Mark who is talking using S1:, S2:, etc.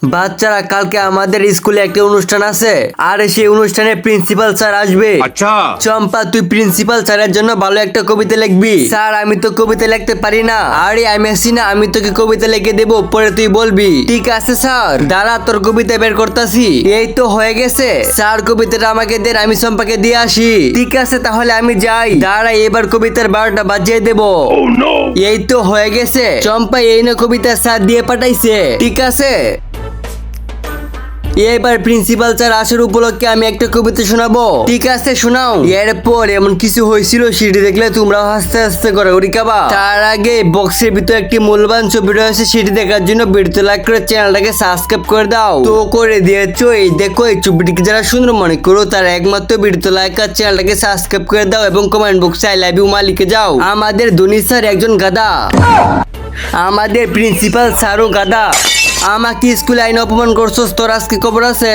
S1: বাচ্চারা কালকে আমাদের স্কুলে একটা অনুষ্ঠান আছে আর সেই অনুষ্ঠানে প্রিন্সিপাল স্যার আসবে।
S2: আচ্ছা
S1: চম্পা তুই প্রিন্সিপাল স্যারের জন্য ভালো একটা কবিতা লিখবি। স্যার আমি তো কবিতা লিখতে পারি না। আরে আমি আসি না, আমি তোকে কবিতা লিখে দেবো, পরে তুই বলবি। ঠিক আছে স্যার, দাঁড়া তোর কবিতা বের করতেছি। এই তো হয়ে গেছে স্যার, কবিতাটা আমাকে দেন, আমি চম্পাকে দিয়ে আসি। ঠিক আছে তাহলে আমি যাই, দাঁড়া এবার কবিতার 12টা বাজিয়ে দেবো। এই তো হয়ে গেছে চম্পা, এই না কবিতা স্যার দিয়ে পাঠাইছে। ঠিক আছে এবার প্রিন্সিপাল স্যার আসার উপলক্ষে আমি একটা কবিতা শোনাবো। ঠিক আছে শোনাও। এরপর এমন কিছু হয়েছিল সেটি দেখলে তোমরাও হাসতে হাসতে করো উড়িকাবা। তার আগে বক্সের ভিতরে একটি মূল্যবান ছবি রয়েছে, সেটি দেখার জন্য ভিডিওতে লাইক করে চ্যানেলটাকে সাবস্ক্রাইব করে দাও। তো করে দিয়েছো, এই দেখো এই ছবিটিকে যারা সুন্দর মনে করো তারা একমাত্র ভিডিওতে লাইক আর চ্যানেলটাকে সাবস্ক্রাইব করে দাও এবং কমেন্ট বক্সে আই লাভ ইউ মা লিখে যাও। আমাদের ধনী স্যার একজন গাধা, আমাদের প্রিন্সিপাল স্যারও গাধা। আমাকে স্কুলে আইন অপমান করছস, তোর আজকে খবর আছে।